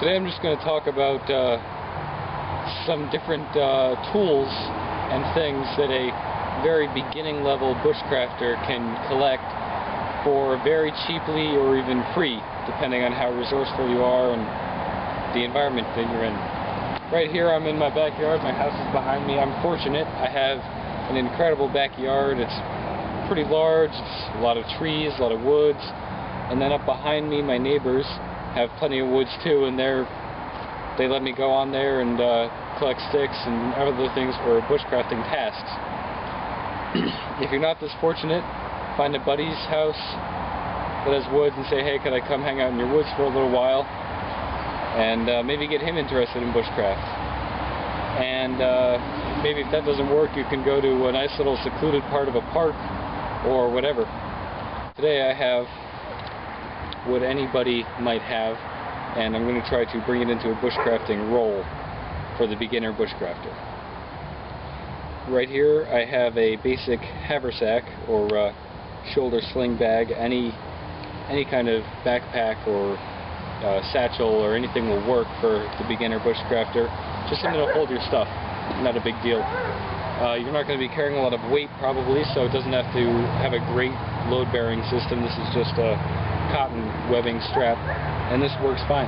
Today I'm just going to talk about some different tools and things that a very beginning level bushcrafter can collect for very cheaply or even free, depending on how resourceful you are and the environment that you're in. Right here I'm in my backyard, my house is behind me. I'm fortunate, I have an incredible backyard. It's pretty large, it's a lot of trees, a lot of woods, and then up behind me my neighbors have plenty of woods too, and they let me go on there and collect sticks and other things for bushcrafting tasks. If you're not this fortunate, find a buddy's house that has woods and say, hey, can I come hang out in your woods for a little while, and maybe get him interested in bushcraft. And maybe if that doesn't work, you can go to a nice little secluded part of a park or whatever. Today I have what anybody might have, and I'm going to try to bring it into a bushcrafting role for the beginner bushcrafter. Right here I have a basic haversack or shoulder sling bag. Any kind of backpack or satchel or anything will work for the beginner bushcrafter. Just something to hold your stuff, not a big deal. You're not going to be carrying a lot of weight probably, so it doesn't have to have a great load-bearing system. This is just a cotton webbing strap, and this works fine.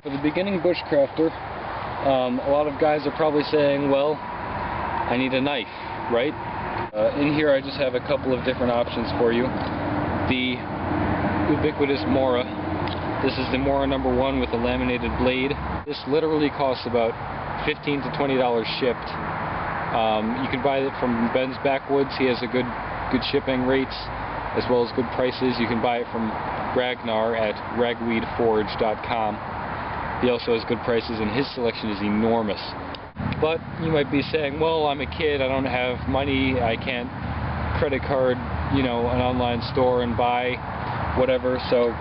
For the beginning bushcrafter, a lot of guys are probably saying, well, I need a knife, right? In here I just have a couple of different options for you. The ubiquitous Mora. This is the Mora number 1 with a laminated blade. This literally costs about $15 to $20 shipped. You can buy it from Ben's Backwoods. He has a good shipping rates as well as good prices. You can buy it from Ragnar at ragweedforge.com. He also has good prices, and his selection is enormous. But you might be saying, well, I'm a kid, I don't have money, I can't credit card, an online store and buy whatever, so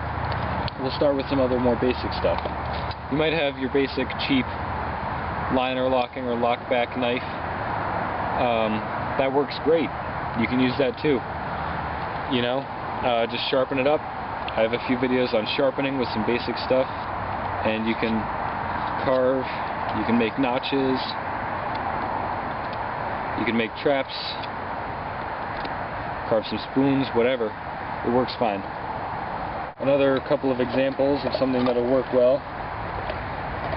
we'll start with some other more basic stuff. You might have your basic cheap liner locking or lockback knife. That works great. You can use that too. Just sharpen it up. I have a few videos on sharpening with some basic stuff, and you can carve, you can make notches, you can make traps, carve some spoons, whatever. It works fine. Another couple of examples of something that'll work well.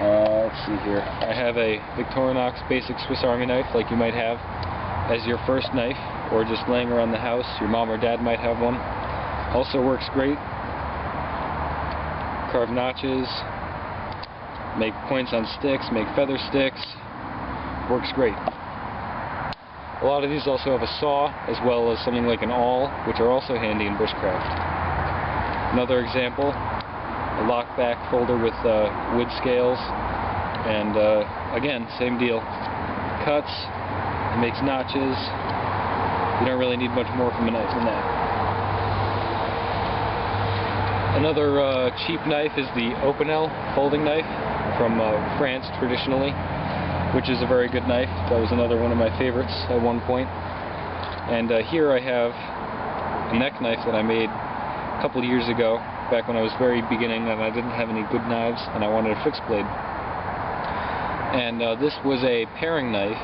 Let's see here. I have a Victorinox basic Swiss Army knife, like you might have as your first knife, or just laying around the house. Your mom or dad might have one. Also works great. Carve notches, make points on sticks, make feather sticks. Works great. A lot of these also have a saw, as well as something like an awl, which are also handy in bushcraft. Another example, a lockback folder with wood scales, and again, same deal. Cuts, it makes notches. You don't really need much more from a knife than that. Another cheap knife is the Opinel folding knife from France traditionally, which is a very good knife. That was another one of my favorites at one point. And here I have a neck knife that I made a couple of years ago, back when I was very beginning and I didn't have any good knives and I wanted a fixed blade. And this was a paring knife,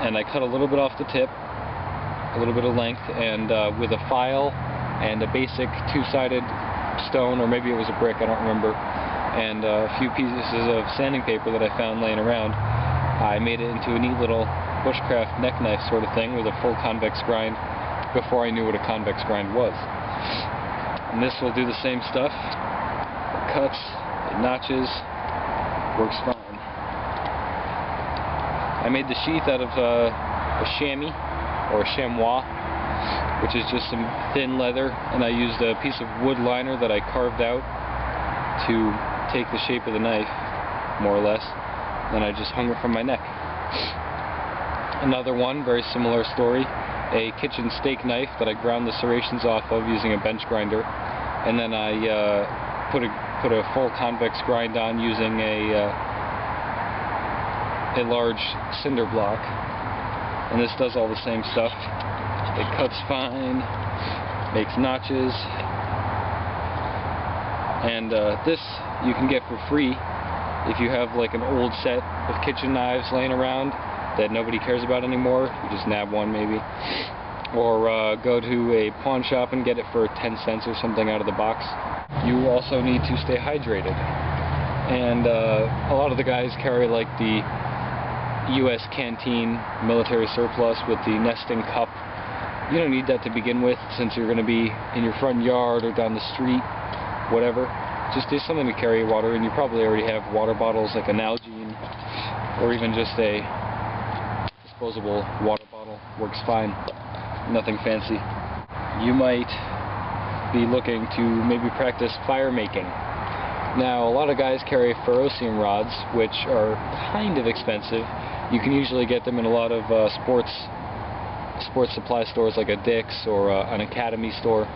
and I cut a little bit off the tip, a little bit of length, and with a file and a basic two-sided stone, or maybe it was a brick, I don't remember, and a few pieces of sanding paper that I found laying around, I made it into a neat little bushcraft neck knife sort of thing with a full convex grind before I knew what a convex grind was. And this will do the same stuff. It cuts, it notches, works fine. I made the sheath out of a chamois, or a chamois, which is just some thin leather, and I used a piece of wood liner that I carved out to take the shape of the knife, more or less. Then I just hung it from my neck. Another one, very similar story, a kitchen steak knife that I ground the serrations off of using a bench grinder, and then I put a full convex grind on using a large cinder block, and this does all the same stuff. It cuts fine, makes notches, And this you can get for free if you have like an old set of kitchen knives laying around that nobody cares about anymore. You just nab one maybe. Or go to a pawn shop and get it for 10 cents or something out of the box. You also need to stay hydrated. And a lot of the guys carry like the U.S. Canteen military surplus with the nesting cup. You don't need that to begin with, since you're going to be in your front yard or down the street, whatever. Just do something to carry water, and you probably already have water bottles like a Nalgene, or even just a disposable water bottle. Works fine. Nothing fancy. You might be looking to maybe practice fire making. Now, a lot of guys carry ferrocium rods, which are kind of expensive. You can usually get them in a lot of sports supply stores like a Dick's or an Academy store.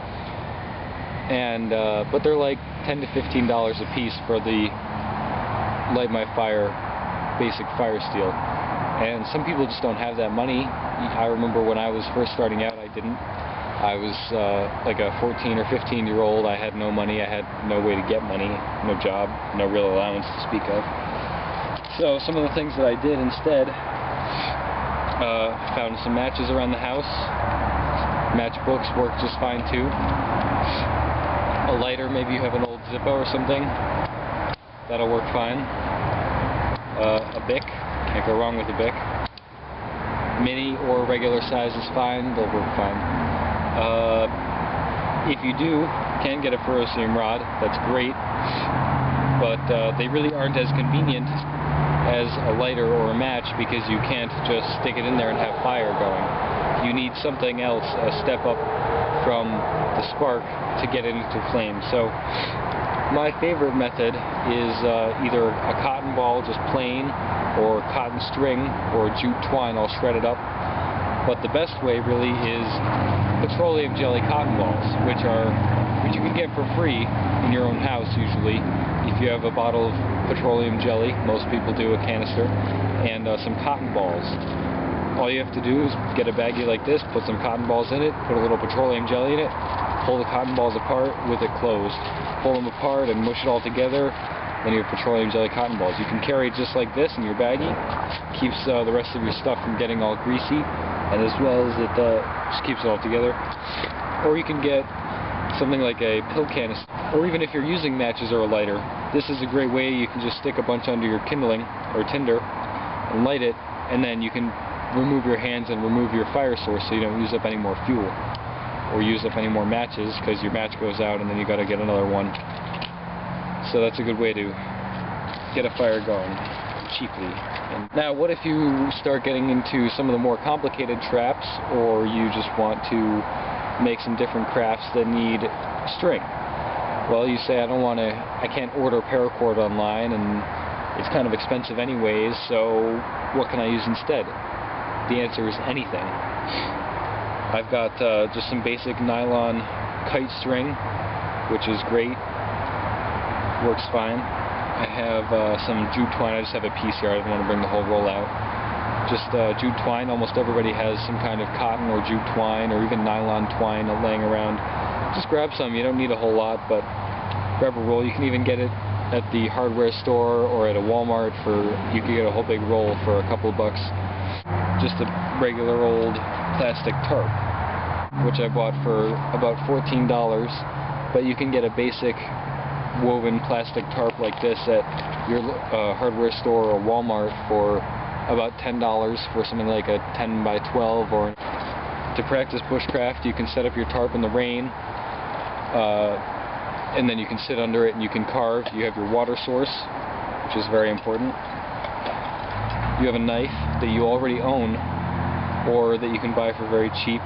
And but they're like $10 to $15 a piece for the Light My Fire basic fire steel. And some people just don't have that money. I remember when I was first starting out, I didn't. I was like a 14 or 15-year-old. I had no money. I had no way to get money, no job, no real allowance to speak of. So some of the things that I did instead, found some matches around the house. Matchbooks work just fine too. A lighter, maybe you have an old Zippo or something. That'll work fine. A Bic, can't go wrong with a Bic. Mini or regular size is fine, they'll work fine. If you can get a ferrocium rod, that's great, but they really aren't as convenient as a lighter or a match, because you can't just stick it in there and have fire going. You need something else, a step up from the spark to get it into flame. So my favorite method is either a cotton ball, just plain, or cotton string, or jute twine all shredded up. But the best way really is petroleum jelly cotton balls, which you can get for free in your own house usually. If you have a bottle of petroleum jelly, most people do, a canister, and some cotton balls. All you have to do is get a baggie like this, put some cotton balls in it, put a little petroleum jelly in it, pull the cotton balls apart with it closed. Pull them apart and mush it all together, then you have petroleum jelly cotton balls. You can carry it just like this in your baggie. Keeps the rest of your stuff from getting all greasy, and as well as it just keeps it all together. Or you can get something like a pill canister, or even if you're using matches or a lighter, this is a great way. You can just stick a bunch under your kindling or tinder and light it, and then you can remove your hands and remove your fire source so you don't use up any more fuel or use up any more matches, because your match goes out and then you got to get another one. So that's a good way to get a fire going cheaply. And now, what if you start getting into some of the more complicated traps, or you just want to make some different crafts that need string? Well, you say, I can't order paracord online, and it's kind of expensive anyways, so what can I use instead? The answer is anything. I've got just some basic nylon kite string, which is great. Works fine. I have some jute twine. I just have a piece here. I didn't want to bring the whole roll out. Just jute twine. Almost everybody has some kind of cotton or jute twine, or even nylon twine laying around. Just grab some. You don't need a whole lot, but grab a roll. You can even get it at the hardware store or at a Walmart you can get a whole big roll for a couple of bucks. Just a regular old plastic tarp, which I bought for about $14, but you can get a basic woven plastic tarp like this at your hardware store or Walmart for about $10 for something like a 10 by 12. Or to practice bushcraft, you can set up your tarp in the rain, and then you can sit under it and you can carve. You have your water source, which is very important. You have a knife that you already own, or that you can buy for very cheap.